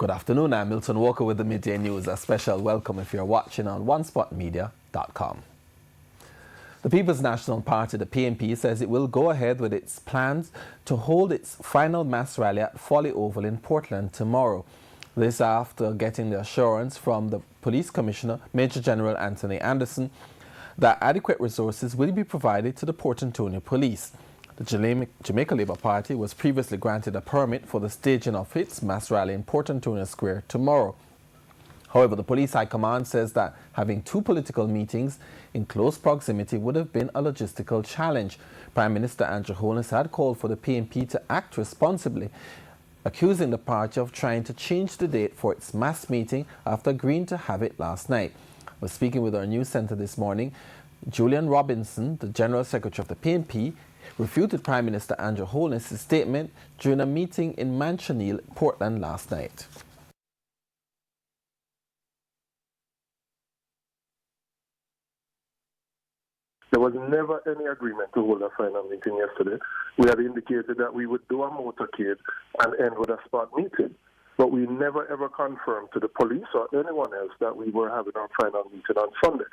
Good afternoon, I'm Milton Walker with the Midday News. A special welcome if you're watching on onespotmedia.com. The People's National Party, the PNP, says it will go ahead with its plans to hold its final mass rally at Folly Oval in Portland tomorrow. This after getting the assurance from the Police Commissioner, Major General Anthony Anderson, that adequate resources will be provided to the Port Antonio Police. The Jamaica Labour Party was previously granted a permit for the staging of its mass rally in Port Antonio Square tomorrow. However, the Police High Command says that having two political meetings in close proximity would have been a logistical challenge. Prime Minister Andrew Holness had called for the PNP to act responsibly, accusing the party of trying to change the date for its mass meeting after agreeing to have it last night. We're speaking with our news centre this morning. Julian Robinson, the General Secretary of the PNP, refuted Prime Minister Andrew Holness' statement during a meeting in Manchonil, Portland last night. There was never any agreement to hold a final meeting yesterday. We had indicated that we would do a motorcade and end with a spot meeting. But we never ever confirmed to the police or anyone else that we were having our final meeting on Sunday.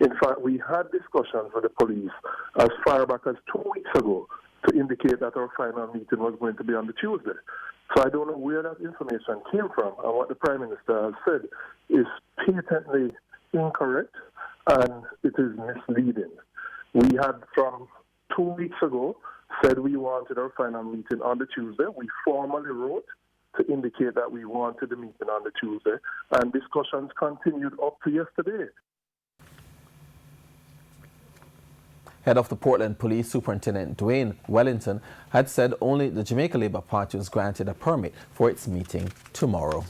In fact, we had discussions with the police as far back as 2 weeks ago to indicate that our final meeting was going to be on the Tuesday. So I don't know where that information came from, and what the Prime Minister has said is patently incorrect and it is misleading. We had from 2 weeks ago said we wanted our final meeting on the Tuesday. We formally wrote to indicate that we wanted the meeting on the Tuesday, and discussions continued up to yesterday. Head of the Portland Police Superintendent Dwayne Wellington had said only the Jamaica Labour Party was granted a permit for its meeting tomorrow.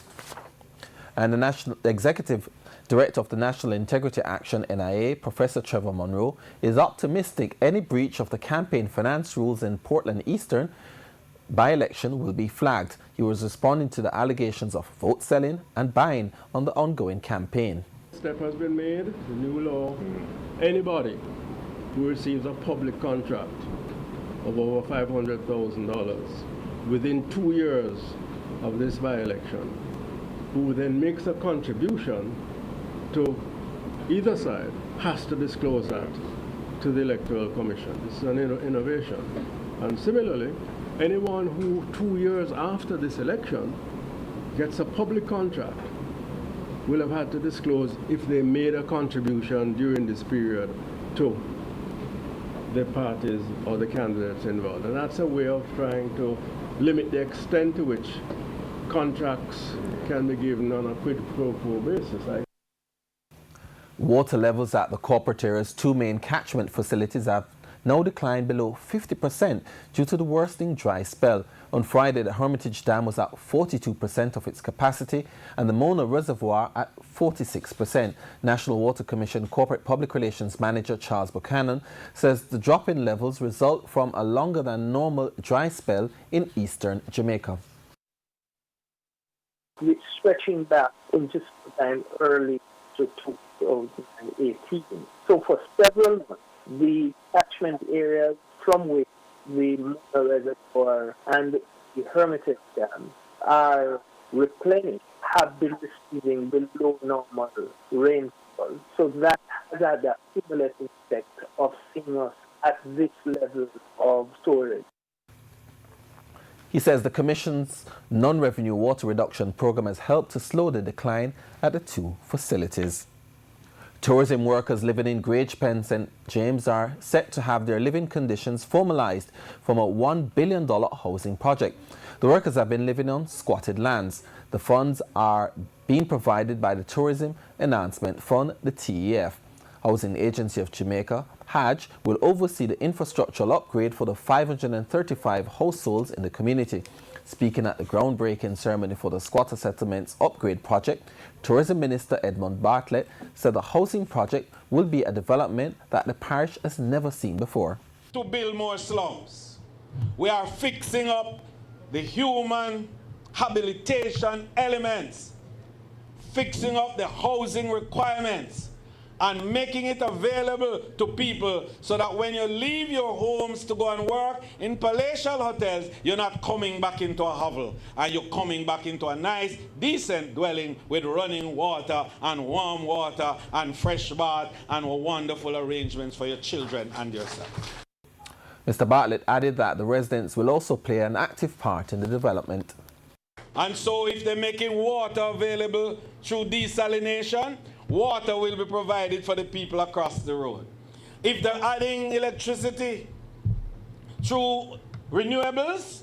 And the Executive Director of the National Integrity Action NIA, Professor Trevor Monroe, is optimistic any breach of the campaign finance rules in Portland Eastern by-election will be flagged. He was responding to the allegations of vote selling and buying on the ongoing campaign. Step has been made, the new law, anybody who receives a public contract of over $500,000 within 2 years of this by-election, who then makes a contribution to either side, has to disclose that to the Electoral Commission. This is an innovation. And similarly, anyone who 2 years after this election gets a public contract will have had to disclose if they made a contribution during this period to the parties or the candidates involved. And that's a way of trying to limit the extent to which contracts can be given on a quid pro quo basis. Water levels at the corporate area's two main catchment facilities have now declined below 50% due to the worsening dry spell. On Friday, the Hermitage Dam was at 42% of its capacity and the Mona Reservoir at 46%. National Water Commission Corporate Public Relations Manager Charles Buchanan says the drop in levels result from a longer than normal dry spell in eastern Jamaica. It's stretching back into sometime early to 2018. So for several months, the catchment areas from which the Mona Reservoir and the Hermitage Dam are replenished have been receiving below normal rainfall. So that has had a cumulative effect of seeing us at this level of storage. He says the Commission's non-revenue water reduction program has helped to slow the decline at the two facilities. Tourism workers living in Grange-Penn St. James are set to have their living conditions formalized from a $1 billion housing project. The workers have been living on squatted lands. The funds are being provided by the Tourism Enhancement Fund, the TEF. Housing Agency of Jamaica, HAJ, will oversee the infrastructural upgrade for the 535 households in the community. Speaking at the groundbreaking ceremony for the Squatter Settlements Upgrade Project, Tourism Minister Edmund Bartlett said the housing project will be a development that the parish has never seen before. To build more slums, we are fixing up the human habilitation elements, fixing up the housing requirements, and making it available to people so that when you leave your homes to go and work in palatial hotels, you're not coming back into a hovel, and you're coming back into a nice, decent dwelling with running water and warm water and fresh bath and wonderful arrangements for your children and yourself. Mr. Bartlett added that the residents will also play an active part in the development. And so if they're making water available through desalination, water will be provided for the people across the road. If they're adding electricity through renewables,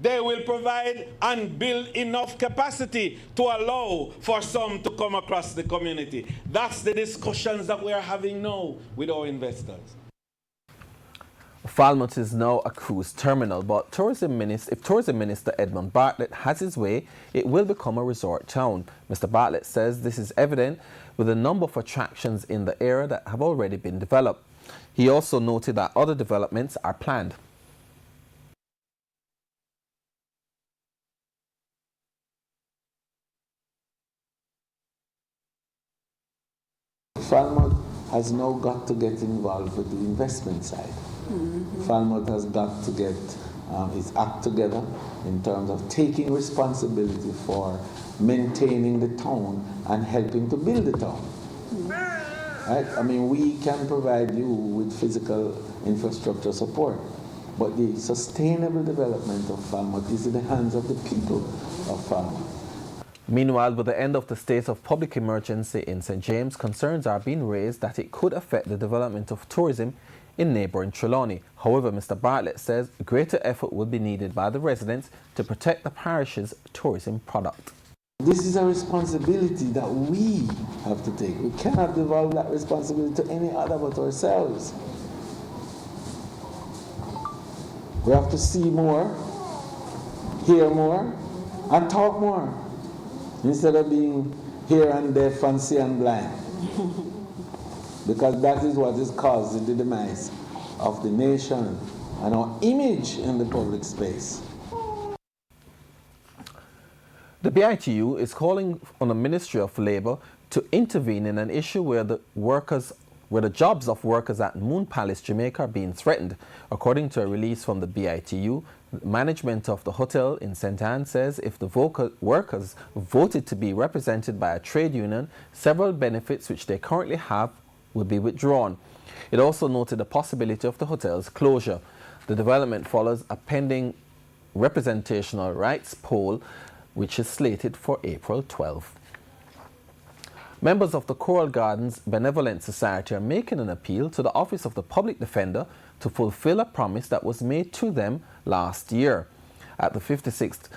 they will provide and build enough capacity to allow for some to come across the community. That's the discussions that we are having now with our investors. Falmouth is now a cruise terminal, but if Tourism Minister Edmund Bartlett has his way, it will become a resort town. Mr. Bartlett says this is evident with a number of attractions in the area that have already been developed. He also noted that other developments are planned. Falmouth has now got to get involved with the investment side. Falmouth has got to get its act together in terms of taking responsibility for maintaining the town and helping to build the town. Right? I mean, we can provide you with physical infrastructure support, but the sustainable development of Falmouth is in the hands of the people of Falmouth. Meanwhile, with the end of the state of public emergency in St. James, concerns are being raised that it could affect the development of tourism in neighbouring Trelawney. However, Mr. Bartlett says greater effort will be needed by the residents to protect the parish's tourism product. This is a responsibility that we have to take. We cannot devolve that responsibility to any other but ourselves. We have to see more, hear more, and talk more, instead of being here and deaf and see and blind. Because that is what is causing the demise of the nation and our image in the public space. The BITU is calling on the Ministry of Labour to intervene in an issue where the jobs of workers at Moon Palace, Jamaica are being threatened. According to a release from the BITU, management of the hotel in St. Anne says if the workers voted to be represented by a trade union, several benefits which they currently have will be withdrawn. It also noted the possibility of the hotel's closure. The development follows a pending representational rights poll which is slated for April 12. Members of the Coral Gardens Benevolent Society are making an appeal to the Office of the Public Defender to fulfill a promise that was made to them last year. At the 56th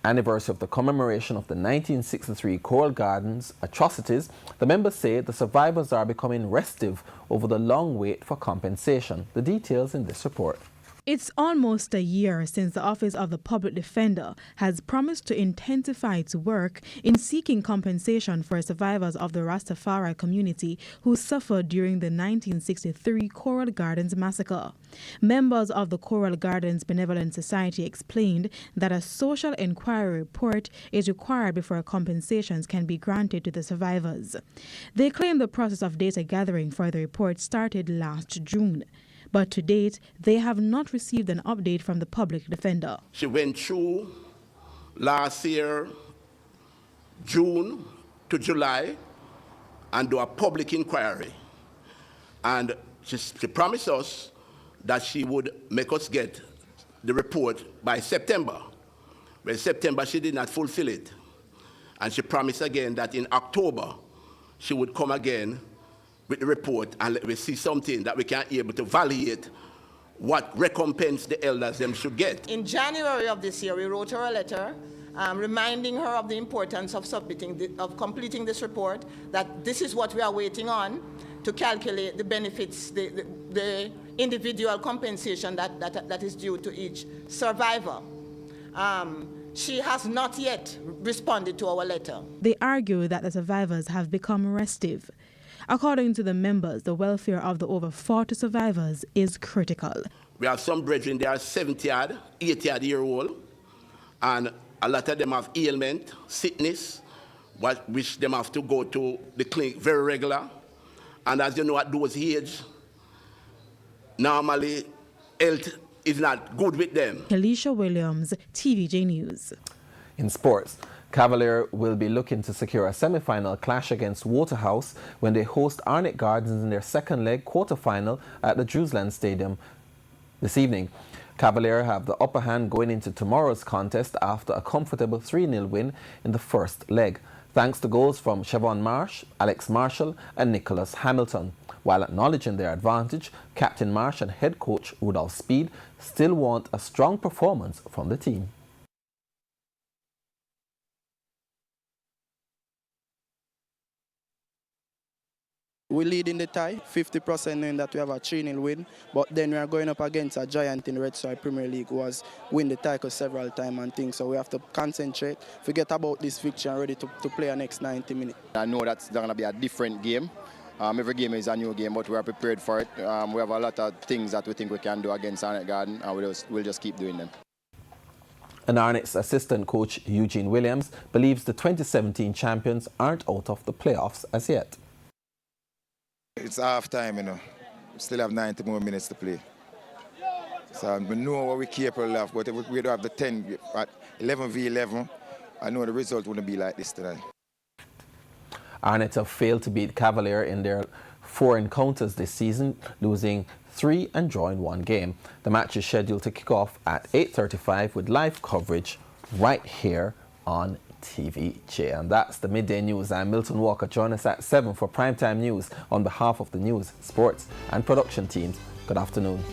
anniversary of the commemoration of the 1963 Coral Gardens atrocities, the members say the survivors are becoming restive over the long wait for compensation. The details in this report. It's almost a year since the Office of the Public Defender has promised to intensify its work in seeking compensation for survivors of the Rastafari community who suffered during the 1963 Coral Gardens massacre. Members of the Coral Gardens Benevolent Society explained that a social inquiry report is required before compensations can be granted to the survivors. They claim the process of data gathering for the report started last June. But to date, they have not received an update from the public defender. She went through last year, June to July, and do a public inquiry. And she promised us that she would make us get the report by September. But September, she did not fulfill it. And she promised again that in October, she would come again with the report and let me see something that we can be able to validate what recompense the elders them should get. In January of this year, we wrote her a letter reminding her of the importance of completing this report, that this is what we are waiting on to calculate the benefits, the individual compensation that is due to each survivor. She has not yet responded to our letter. They argue that the survivors have become restive. According to the members, the welfare of the over 40 survivors is critical. We have some brethren, they are 70-odd, 80-odd year old, and a lot of them have ailment, sickness, which them have to go to the clinic very regular. And as you know, at those age, normally health is not good with them. Alicia Williams, TVJ News. In sports, Cavalier will be looking to secure a semi-final clash against Waterhouse when they host Arnett Gardens in their second leg quarter-final at the Drewsland Stadium this evening. Cavalier have the upper hand going into tomorrow's contest after a comfortable 3-0 win in the first leg, thanks to goals from Siobhan Marsh, Alex Marshall and Nicholas Hamilton. While acknowledging their advantage, Captain Marsh and head coach Rudolph Speed still want a strong performance from the team. We lead in the tie, 50% knowing that we have a 3-0 win, but then we are going up against a giant in the Red Stripe Premier League who has won the title several times and things, so we have to concentrate, forget about this fixture and ready to play our next 90 minutes. I know that's going to be a different game. Every game is a new game, but we are prepared for it. We have a lot of things that we think we can do against Arnett Garden, and we'll just keep doing them. And Arnett's assistant coach Eugene Williams believes the 2017 champions aren't out of the playoffs as yet. It's half time, you know. We still have 90 more minutes to play. So we know what we're capable of, but if we don't have the 10 at 11v11, I know the result wouldn't be like this tonight. Arnett have failed to beat Cavalier in their 4 encounters this season, losing 3 and drawing 1 game. The match is scheduled to kick off at 8:35 with live coverage right here on TVJ. And that's the Midday News. I'm Milton Walker. Join us at 7 for primetime news on behalf of the news, sports and production teams. Good afternoon.